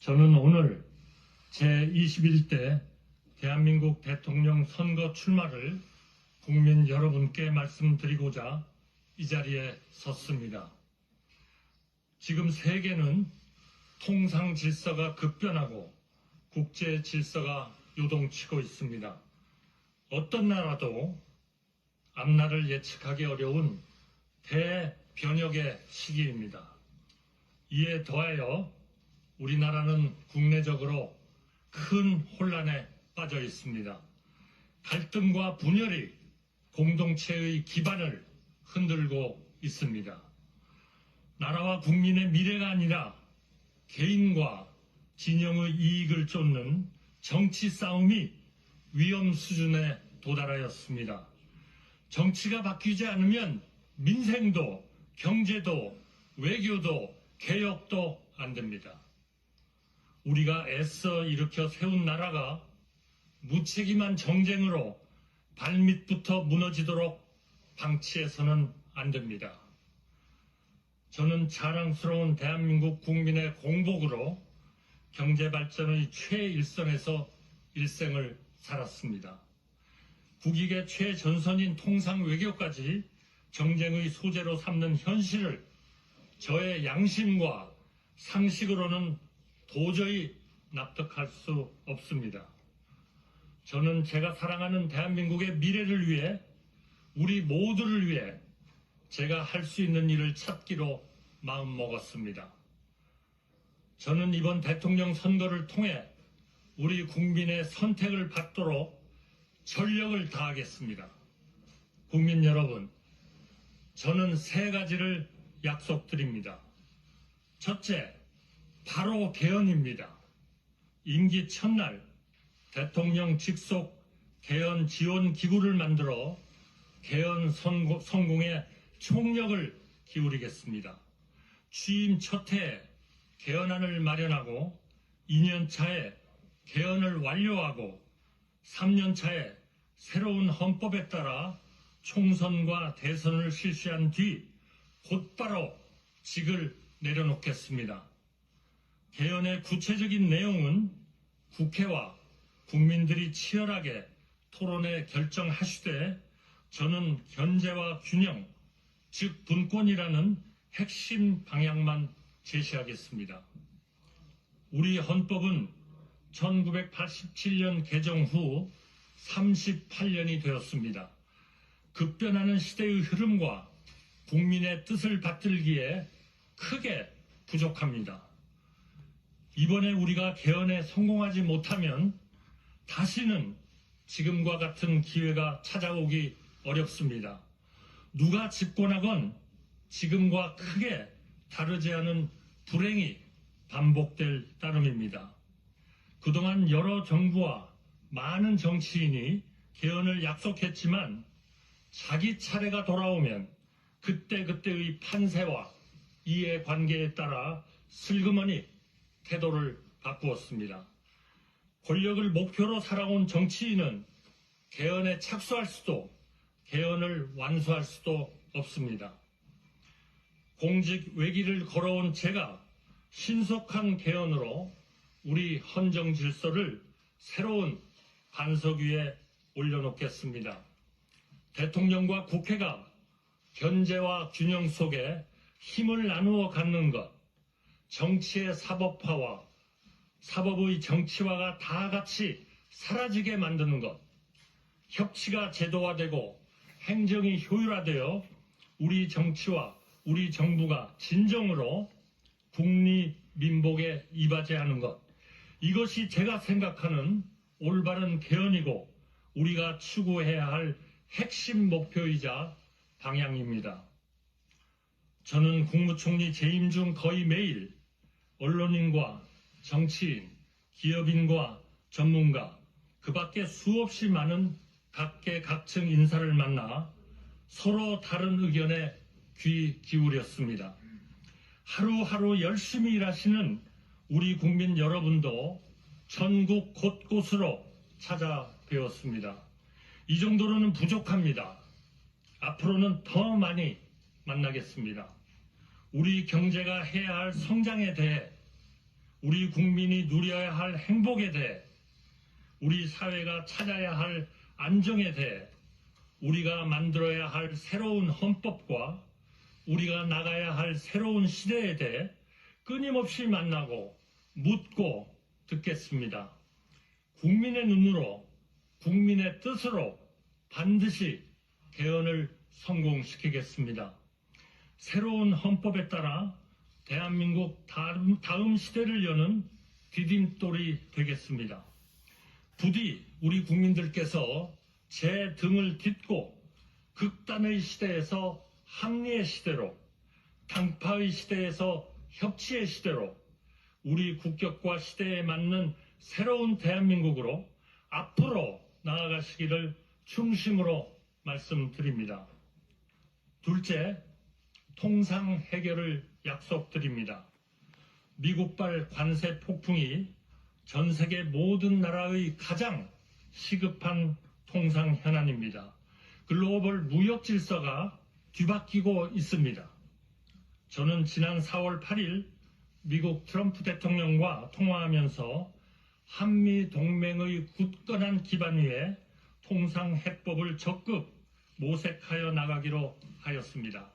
저는 오늘 제21대 대한민국 대통령 선거 출마를 국민 여러분께 말씀드리고자 이 자리에 섰습니다. 지금 세계는 통상 질서가 급변하고 국제 질서가 요동치고 있습니다. 어떤 나라도 앞날을 예측하기 어려운 대변혁의 시기입니다. 이에 더하여 우리나라는 국내적으로 큰 혼란에 빠져 있습니다. 갈등과 분열이 공동체의 기반을 흔들고 있습니다. 나라와 국민의 미래가 아니라 개인과 진영의 이익을 쫓는 정치 싸움이 위험 수준에 도달하였습니다. 정치가 바뀌지 않으면 민생도, 경제도, 외교도, 개혁도 안 됩니다. 우리가 애써 일으켜 세운 나라가 무책임한 정쟁으로 발밑부터 무너지도록 방치해서는 안 됩니다. 저는 자랑스러운 대한민국 국민의 공복으로 경제발전의 최일선에서 일생을 살았습니다. 국익의 최전선인 통상 외교까지 정쟁의 소재로 삼는 현실을 저의 양심과 상식으로는 도저히 납득할 수 없습니다. 저는 제가 사랑하는 대한민국의 미래를 위해, 우리 모두를 위해 제가 할 수 있는 일을 찾기로 마음먹었습니다. 저는 이번 대통령 선거를 통해 우리 국민의 선택을 받도록 전력을 다하겠습니다. 국민 여러분, 저는 3가지를 약속드립니다. 첫째, 바로 개헌입니다. 임기 첫날 대통령 직속 개헌 지원 기구를 만들어 개헌 성공에 총력을 기울이겠습니다. 취임 첫 해에 개헌안을 마련하고 2년 차에 개헌을 완료하고 3년 차에 새로운 헌법에 따라 총선과 대선을 실시한 뒤 곧바로 직을 내려놓겠습니다. 개헌의 구체적인 내용은 국회와 국민들이 치열하게 토론해 결정하시되 저는 견제와 균형, 즉 분권이라는 핵심 방향만 제시하겠습니다. 우리 헌법은 1987년 개정 후 38년이 되었습니다. 급변하는 시대의 흐름과 국민의 뜻을 받들기에 크게 부족합니다. 이번에 우리가 개헌에 성공하지 못하면 다시는 지금과 같은 기회가 찾아오기 어렵습니다. 누가 집권하건 지금과 크게 다르지 않은 불행이 반복될 따름입니다. 그동안 여러 정부와 많은 정치인이 개헌을 약속했지만 자기 차례가 돌아오면 그때그때의 판세와 이해관계에 따라 슬그머니 태도를 바꾸었습니다. 권력을 목표로 살아온 정치인은 개헌에 착수할 수도 개헌을 완수할 수도 없습니다. 공직 외길을 걸어온 제가 신속한 개헌으로 우리 헌정 질서를 새로운 반석 위에 올려놓겠습니다. 대통령과 국회가 견제와 균형 속에 힘을 나누어 갖는 것, 정치의 사법화와 사법의 정치화가 다 같이 사라지게 만드는 것, 협치가 제도화되고 행정이 효율화되어 우리 정치와 우리 정부가 진정으로 국리민복에 이바지하는 것, 이것이 제가 생각하는 올바른 개헌이고 우리가 추구해야 할 핵심 목표이자 방향입니다. 저는 국무총리 재임 중 거의 매일 언론인과 정치인, 기업인과 전문가, 그 밖에 수없이 많은 각계각층 인사를 만나 서로 다른 의견에 귀 기울였습니다. 하루하루 열심히 일하시는 우리 국민 여러분도 전국 곳곳으로 찾아뵈었습니다. 이 정도로는 부족합니다. 앞으로는 더 많이 만나겠습니다. 우리 경제가 해야 할 성장에 대해 우리 국민이 누려야 할 행복에 대해, 우리 사회가 찾아야 할 안정에 대해, 우리가 만들어야 할 새로운 헌법과 우리가 나가야 할 새로운 시대에 대해 끊임없이 만나고 묻고 듣겠습니다. 국민의 눈으로, 국민의 뜻으로 반드시 개헌을 성공시키겠습니다. 새로운 헌법에 따라 대한민국 다음 시대를 여는 디딤돌이 되겠습니다. 부디 우리 국민들께서 제 등을 딛고 극단의 시대에서 합리의 시대로, 당파의 시대에서 협치의 시대로 우리 국격과 시대에 맞는 새로운 대한민국으로 앞으로 나아가시기를 충심으로 말씀드립니다. 둘째, 통상 해결을 약속드립니다. 미국발 관세 폭풍이 전 세계 모든 나라의 가장 시급한 통상 현안입니다. 글로벌 무역 질서가 뒤바뀌고 있습니다. 저는 지난 4월 8일 미국 트럼프 대통령과 통화하면서 한미 동맹의 굳건한 기반 위에 통상 해법을 적극 모색하여 나가기로 하였습니다.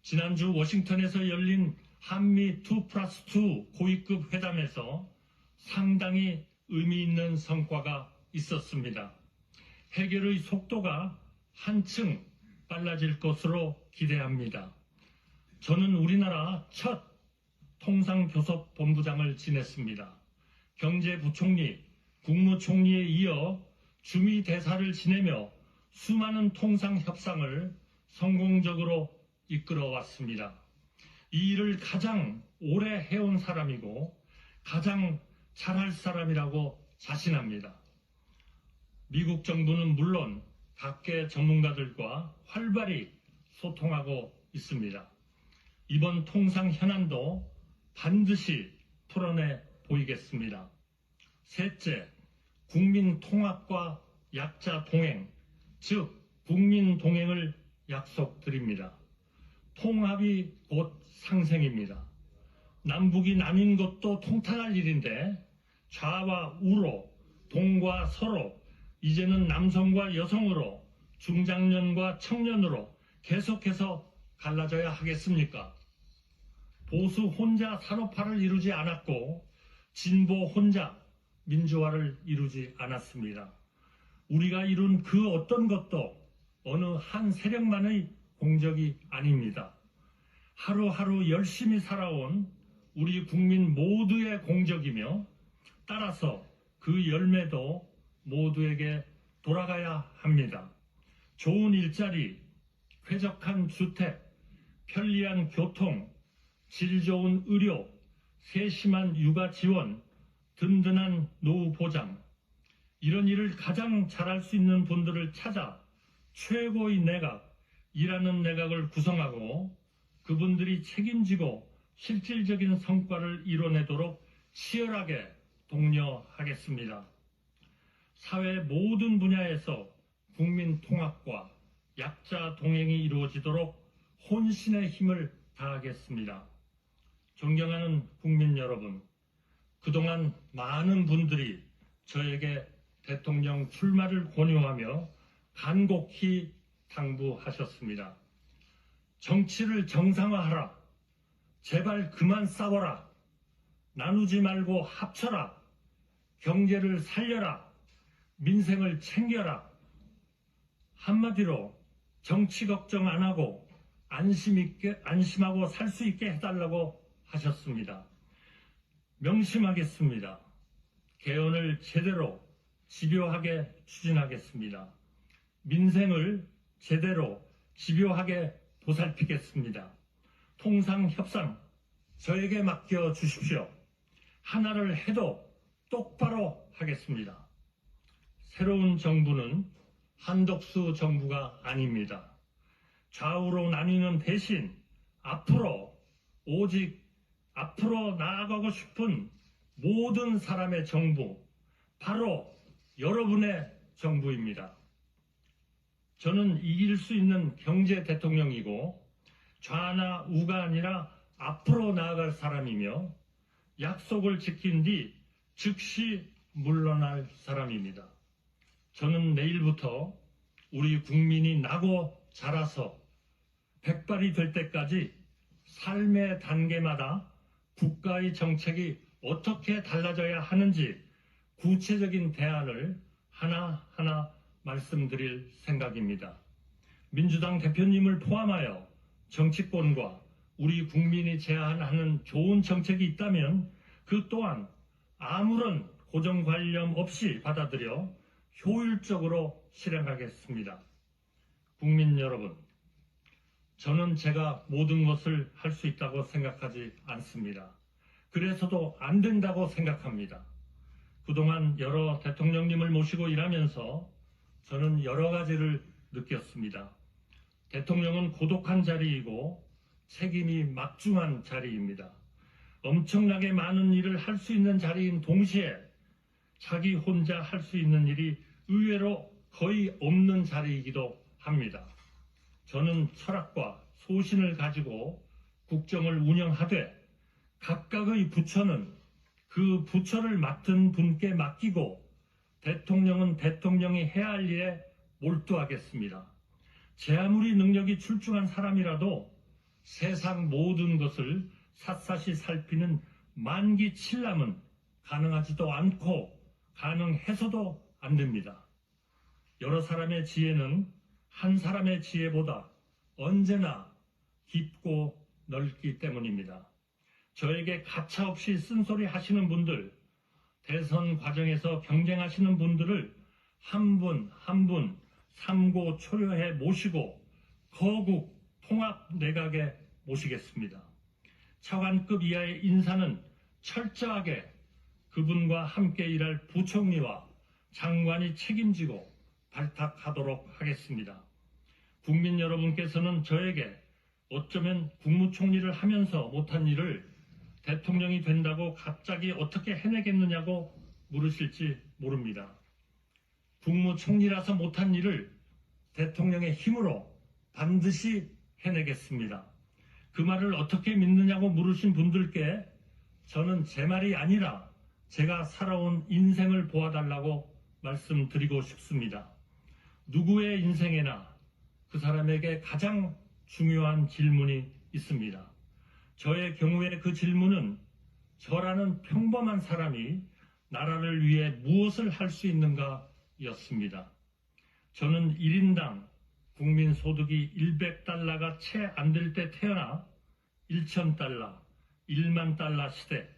지난주 워싱턴에서 열린 한미 2+2 고위급 회담에서 상당히 의미 있는 성과가 있었습니다. 해결의 속도가 한층 빨라질 것으로 기대합니다. 저는 우리나라 첫 통상교섭본부장을 지냈습니다. 경제부총리, 국무총리에 이어 주미대사를 지내며 수많은 통상협상을 성공적으로 이끌어왔습니다. 이 일을 가장 오래 해온 사람이고 가장 잘할 사람이라고 자신합니다. 미국 정부는 물론 각계 전문가들과 활발히 소통하고 있습니다. 이번 통상 현안도 반드시 풀어내 보이겠습니다. 셋째, 국민 통합과 약자 동행, 즉 국민 동행을 약속드립니다. 통합이 곧 상생입니다. 남북이 나뉜 것도 통탄할 일인데 좌와 우로, 동과 서로, 이제는 남성과 여성으로, 중장년과 청년으로 계속해서 갈라져야 하겠습니까? 보수 혼자 산업화를 이루지 않았고 진보 혼자 민주화를 이루지 않았습니다. 우리가 이룬 그 어떤 것도 어느 한 세력만의 공적이 아닙니다. 하루하루 열심히 살아온 우리 국민 모두의 공적이며 따라서 그 열매도 모두에게 돌아가야 합니다. 좋은 일자리, 쾌적한 주택, 편리한 교통, 질 좋은 의료, 세심한 육아 지원, 든든한 노후 보장, 이런 일을 가장 잘할 수 있는 분들을 찾아 최고의 내각, 일하는 내각을 구성하고 그분들이 책임지고 실질적인 성과를 이뤄내도록 치열하게 독려하겠습니다. 사회 모든 분야에서 국민 통합과 약자 동행이 이루어지도록 혼신의 힘을 다하겠습니다. 존경하는 국민 여러분, 그동안 많은 분들이 저에게 대통령 출마를 권유하며 간곡히 당부하셨습니다. 정치를 정상화하라. 제발 그만 싸워라. 나누지 말고 합쳐라. 경제를 살려라. 민생을 챙겨라. 한마디로 정치 걱정 안 하고 안심하고 살 수 있게 해달라고 하셨습니다. 명심하겠습니다. 개헌을 제대로 집요하게 추진하겠습니다. 민생을 제대로 집요하게 보살피겠습니다. 통상협상 저에게 맡겨주십시오. 하나를 해도 똑바로 하겠습니다. 새로운 정부는 한덕수 정부가 아닙니다. 좌우로 나뉘는 대신 오직 앞으로 나아가고 싶은 모든 사람의 정부, 바로 여러분의 정부입니다. 저는 이길 수 있는 경제 대통령이고 좌나 우가 아니라 앞으로 나아갈 사람이며 약속을 지킨 뒤 즉시 물러날 사람입니다. 저는 내일부터 우리 국민이 나고 자라서 백발이 될 때까지 삶의 단계마다 국가의 정책이 어떻게 달라져야 하는지 구체적인 대안을 하나하나 말씀드릴 생각입니다. 민주당 대표님을 포함하여 정치권과 우리 국민이 제안하는 좋은 정책이 있다면 그 또한 아무런 고정관념 없이 받아들여 효율적으로 실행하겠습니다. 국민 여러분, 저는 제가 모든 것을 할 수 있다고 생각하지 않습니다. 그래서도 안 된다고 생각합니다. 그동안 여러 대통령님을 모시고 일하면서 저는 여러 가지를 느꼈습니다. 대통령은 고독한 자리이고 책임이 막중한 자리입니다. 엄청나게 많은 일을 할 수 있는 자리인 동시에 자기 혼자 할 수 있는 일이 의외로 거의 없는 자리이기도 합니다. 저는 철학과 소신을 가지고 국정을 운영하되 각각의 부처는 그 부처를 맡은 분께 맡기고 대통령은 대통령이 해야 할 일에 몰두하겠습니다. 제 아무리 능력이 출중한 사람이라도 세상 모든 것을 샅샅이 살피는 만기칠람은 가능하지도 않고 가능해서도 안 됩니다. 여러 사람의 지혜는 한 사람의 지혜보다 언제나 깊고 넓기 때문입니다. 저에게 가차없이 쓴소리 하시는 분들, 대선 과정에서 경쟁하시는 분들을 한 분 한 분 삼고 초려해 모시고 거국 통합 내각에 모시겠습니다. 차관급 이하의 인사는 철저하게 그분과 함께 일할 부총리와 장관이 책임지고 발탁하도록 하겠습니다. 국민 여러분께서는 저에게 어쩌면 국무총리를 하면서 못한 일을 대통령이 된다고 갑자기 어떻게 해내겠느냐고 물으실지 모릅니다. 국무총리라서 못한 일을 대통령의 힘으로 반드시 해내겠습니다. 그 말을 어떻게 믿느냐고 물으신 분들께 저는 제 말이 아니라 제가 살아온 인생을 보아달라고 말씀드리고 싶습니다. 누구의 인생에나 그 사람에게 가장 중요한 질문이 있습니다. 저의 경우에 그 질문은 저라는 평범한 사람이 나라를 위해 무엇을 할 수 있는가 였습니다. 저는 1인당 국민 소득이 100달러가 채 안 될 때 태어나 1,000달러, 1만 달러 시대,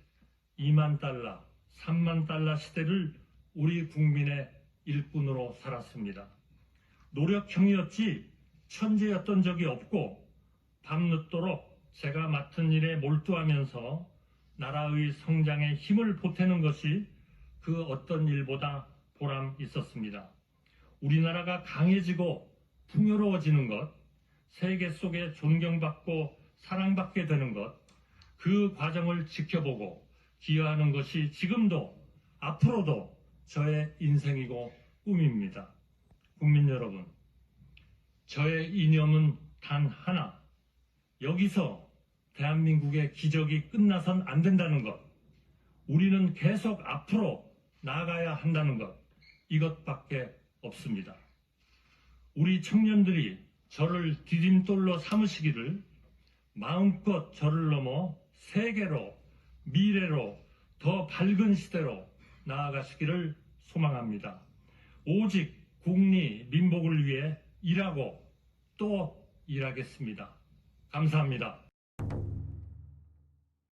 2만 달러, 3만 달러 시대를 우리 국민의 일꾼으로 살았습니다. 노력형이었지 천재였던 적이 없고 밤늦도록 제가 맡은 일에 몰두하면서 나라의 성장에 힘을 보태는 것이 그 어떤 일보다 보람 있었습니다. 우리나라가 강해지고 풍요로워지는 것, 세계 속에 존경받고 사랑받게 되는 것, 그 과정을 지켜보고 기여하는 것이 지금도 앞으로도 저의 인생이고 꿈입니다. 국민 여러분, 저의 이념은 단 하나, 여기서 대한민국의 기적이 끝나선 안 된다는 것, 우리는 계속 앞으로 나아가야 한다는 것, 이것밖에 없습니다. 우리 청년들이 저를 디딤돌로 삼으시기를 마음껏 저를 넘어 세계로, 미래로, 더 밝은 시대로 나아가시기를 소망합니다. 오직 국리, 민복을 위해 일하고 또 일하겠습니다. 감사합니다.